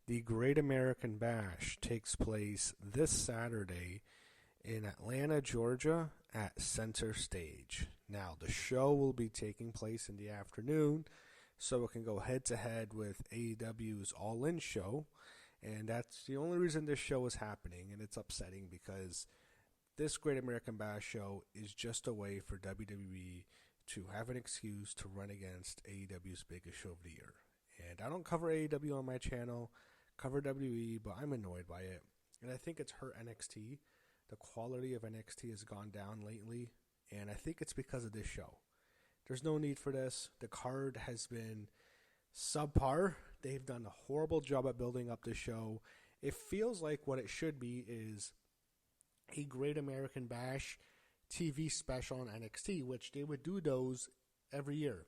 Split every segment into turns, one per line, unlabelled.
The Great American Bash takes place this Saturday in Atlanta, Georgia at Center Stage. Now, the show will be taking place in the afternoon, so it can go head to head with AEW's All In show, and that's the only reason this show is happening, and it's upsetting because this Great American Bash show is just a way for WWE to have an excuse to run against AEW's biggest show of the year. And I don't cover AEW on my channel, cover WWE, but I'm annoyed by it. And I think it's hurt NXT. The quality of NXT has gone down lately, and I think it's because of this show. There's no need for this. The card has been subpar. They've done a horrible job at building up this show. It feels like what it should be is a Great American Bash TV special on NXT, which they would do those every year.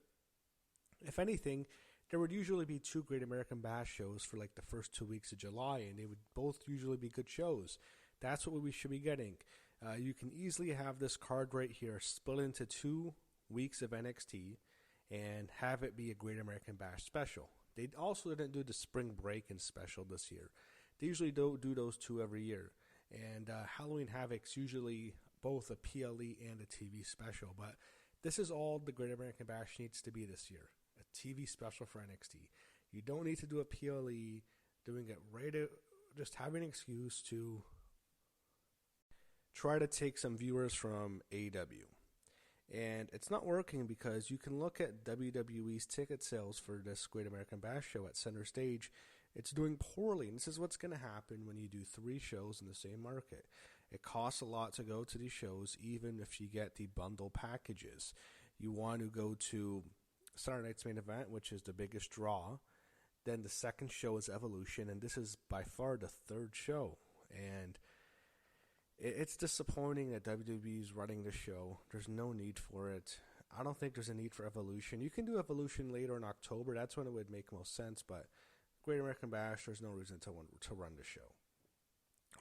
If anything, there would usually be two Great American Bash shows for like the first 2 weeks of July, and they would both usually be good shows. That's what we should be getting. You can easily have this card right here split into 2 weeks of NXT and have it be a Great American Bash special. They also didn't do the Spring Break-In special this year. They usually don't do those 2 every year. And Halloween Havoc's usually both a PLE and a TV special, but this is all the Great American Bash needs to be this year. A TV special for NXT. You don't need to do a PLE, doing it right out, just having an excuse to try to take some viewers from AEW. And it's not working because you can look at WWE's ticket sales for this Great American Bash show at Center Stage. It's doing poorly, and this is what's going to happen when you do 3 shows in the same market. It costs a lot to go to these shows, even if you get the bundle packages. You want to go to Saturday Night's Main Event, which is the biggest draw. Then the second show is Evolution, and this is by far the 3rd show. And it's disappointing that WWE is running the show. There's no need for it. I don't think there's a need for Evolution. You can do Evolution later in October. That's when it would make most sense, but Great American Bash, there's no reason to run the show.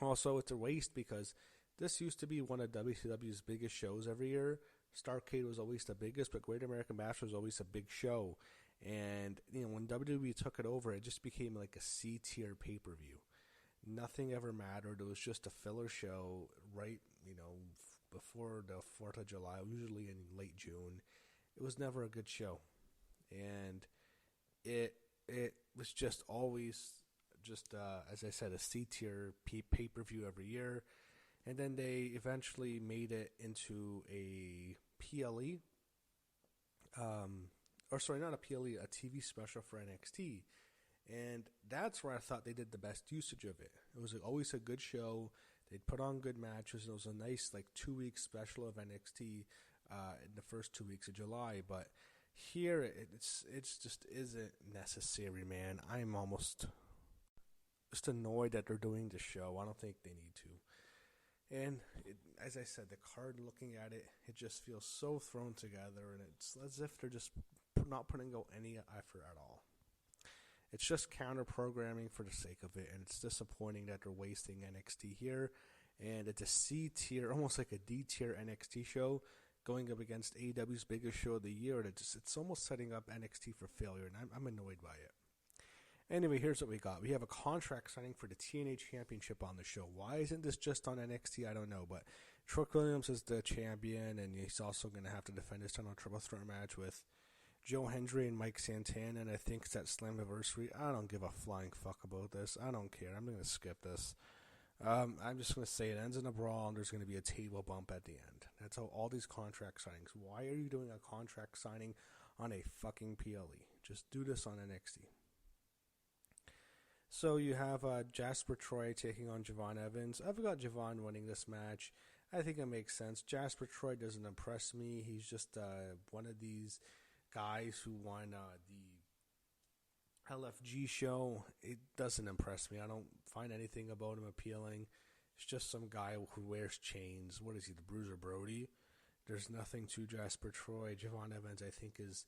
Also, it's a waste because this used to be one of WCW's biggest shows every year. Starrcade was always the biggest, but Great American Bash was always a big show. And when WWE took it over, it just became like a C-tier pay-per-view. Nothing ever mattered. It was just a filler show right, before the 4th of July, usually in late June. It was never a good show. And it was just always as I said, a C-tier pay-per-view every year. And then they eventually made it into a PLE. Not a PLE, a TV special for NXT. And that's where I thought they did the best usage of it. It was always a good show. They'd put on good matches. It was a nice 2-week special of NXT in the first 2 weeks of July. But here, it's just isn't necessary, man. I'm almost just annoyed that they're doing the show. I don't think they need to. And as I said, the card, looking at it, it just feels so thrown together, and it's as if they're just not putting out any effort at all. It's just counter-programming for the sake of it, and it's disappointing that they're wasting NXT here. And it's a C-tier, almost like a D-tier NXT show going up against AEW's biggest show of the year. It's almost setting up NXT for failure, and I'm annoyed by it. Anyway, here's what we got. We have a contract signing for the TNA Championship on the show. Why isn't this just on NXT? I don't know, but Trick Williams is the champion, and he's also going to have to defend his title in a triple threat match with Joe Hendry and Mike Santana, and I think it's at Slammiversary. I don't give a flying fuck about this. I don't care. I'm going to skip this. I'm just going to say it ends in a brawl, and there's going to be a table bump at the end. That's how all these contract signings. Why are you doing a contract signing on a fucking PLE? Just do this on NXT. So you have Jasper Troy taking on Javon Evans. I've got Javon winning this match. I think it makes sense. Jasper Troy doesn't impress me. He's just one of these guys who won the LFG show. It doesn't impress me. I don't find anything about him appealing. It's just some guy who wears chains. What is he, the Bruiser Brody? There's nothing to Jasper Troy. Javon Evans, I think, is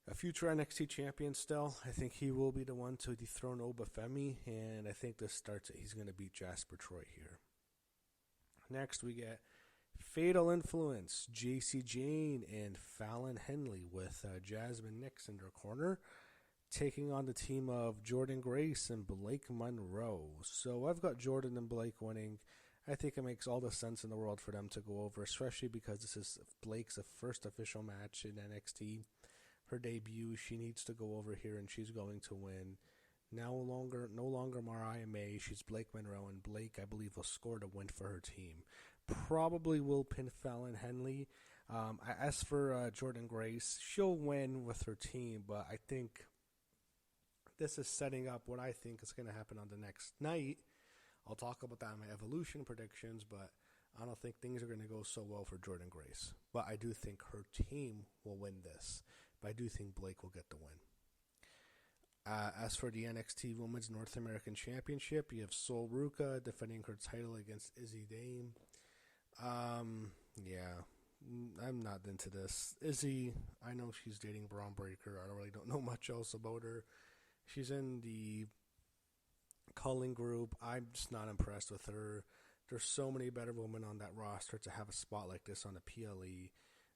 a future NXT champion still. I think he will be the one to dethrone Oba Femi, and I think this starts it. He's going to beat Jasper Troy here. Next, we get Fatal Influence, Jacy, Jayne, and Fallon Henley with Jazmyn Nix in their corner, taking on the team of Jordynne Grace and Blake Monroe. So I've got Jordynne and Blake winning. I think it makes all the sense in the world for them to go over, especially because this is Blake's first official match in NXT. Her debut, she needs to go over here and she's going to win. No longer Mariah May, she's Blake Monroe, and Blake, I believe, will score the win for her team. Probably will pin Fallon Henley. As for Jordynne Grace, she'll win with her team, but I think this is setting up what I think is going to happen on the next night. I'll talk about that in my Evolution predictions, but I don't think things are going to go so well for Jordynne Grace. But I do think her team will win this. But I do think Blake will get the win. As for the NXT Women's North American Championship, you have Ruca defending her title against Izzi. Yeah, I'm not into this. Izzi, I know she's dating Braun Breaker. I don't know much else about her. She's in the culling group. I'm just not impressed with her. There's so many better women on that roster to have a spot like this on the PLE.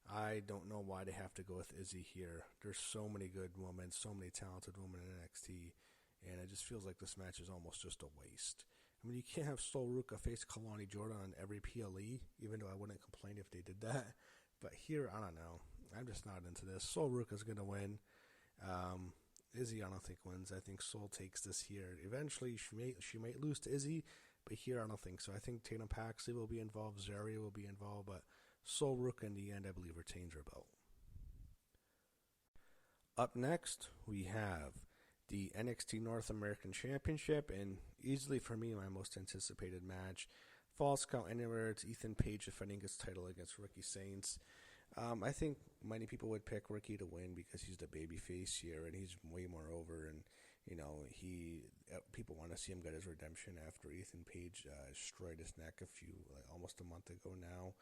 I don't know why they have to go with Izzi here. There's so many good women, so many talented women in NXT, and it just feels like this match is almost just a waste. I mean, you can't have Ruca face Kalani Jordan on every PLE, even though I wouldn't complain if they did that. But here, I don't know. I'm just not into this. Ruca's going to win. Izzi, I don't think wins. I think Sol takes this here. Eventually, she might lose to Izzi, but here I don't think so. I think Tatum Paxley will be involved. Zaria will be involved, but Ruca in the end, I believe, retains her belt. Up next, we have the NXT North American Championship, and easily for me, my most anticipated match. Falls Count Anywhere. It's Ethan Page defending his title against Ricky Saints. I think many people would pick Ricky to win because he's the babyface here, and he's way more over. And people want to see him get his redemption after Ethan Page destroyed his neck almost a month ago now.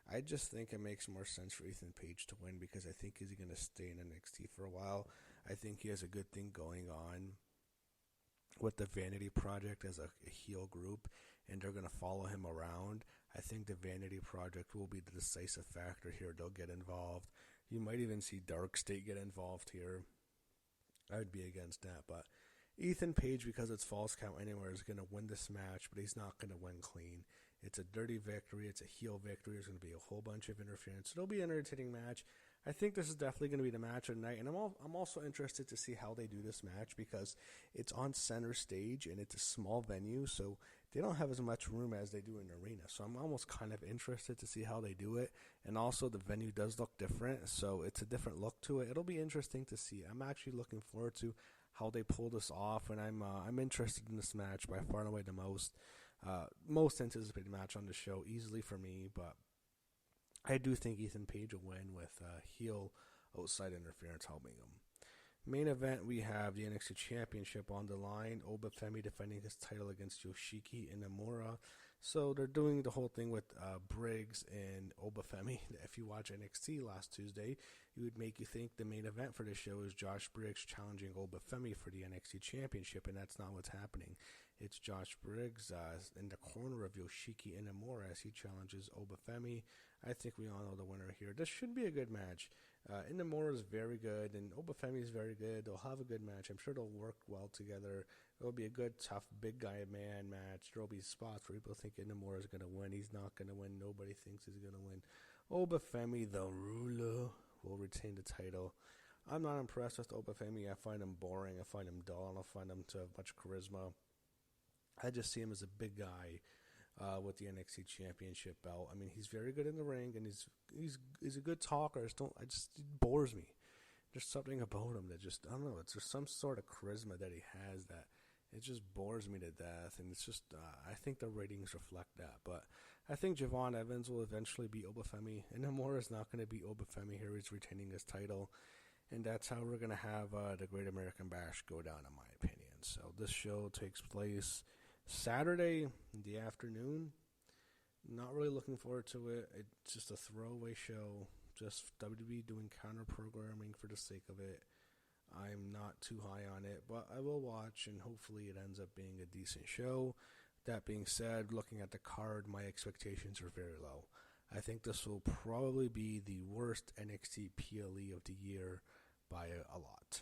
I just think it makes more sense for Ethan Page to win because I think he's going to stay in NXT for a while. I think he has a good thing going on with the Vanity Project as a heel group, and they're going to follow him around. I think the Vanity Project will be the decisive factor here. They'll get involved. You might even see Dark State get involved here. I would be against that, but Ethan Page, because it's Falls Count Anywhere, is going to win this match, but he's not going to win clean. It's a dirty victory. It's a heel victory. There's going to be a whole bunch of interference. It'll be an entertaining match. I think this is definitely going to be the match of the night, and I'm also interested to see how they do this match because it's on center stage and it's a small venue, so they don't have as much room as they do in an arena. So I'm almost kind of interested to see how they do it, and also the venue does look different, so it's a different look to it. It'll be interesting to see. I'm actually looking forward to how they pull this off, and I'm interested in this match by far and away the most anticipated match on the show, easily for me, but I do think Ethan Page will win with heel outside interference helping him. Main event, we have the NXT Championship on the line. Femi defending his title against Yoshiki and Inamura. So they're doing the whole thing with Briggs and Femi. If you watch NXT last Tuesday, it would make you think the main event for this show is Josh Briggs challenging Femi for the NXT Championship, and that's not what's happening. It's Josh Briggs in the corner of Yoshiki Inamura as he challenges Femi. I think we all know the winner here. This should be a good match. Inamura is very good, and Femi is very good. They'll have a good match. I'm sure they'll work well together. It'll be a good, tough, big guy man match. There'll be spots where people think Inamura is going to win. He's not going to win. Nobody thinks he's going to win. Femi, the ruler, will retain the title. I'm not impressed with Femi. I find him boring. I find him dull. I don't find him to have much charisma. I just see him as a big guy with the NXT Championship belt. I mean, he's very good in the ring, and he's a good talker. It bores me. There's something about him that just, I don't know, it's just some sort of charisma that he has that it just bores me to death, and it's just, I think the ratings reflect that, but I think Javon Evans will eventually beat Femi, and Inamura is not going to beat Femi here. He's retaining his title, and that's how we're going to have the Great American Bash go down, in my opinion. So this show takes place Saturday in the afternoon. Not really looking forward to it. It's just a throwaway show. Just WWE doing counter programming for the sake of it. I'm not too high on it, but I will watch, and hopefully it ends up being a decent show. That being said, looking at the card, my expectations are very low. I think this will probably be the worst NXT PLE of the year by a lot.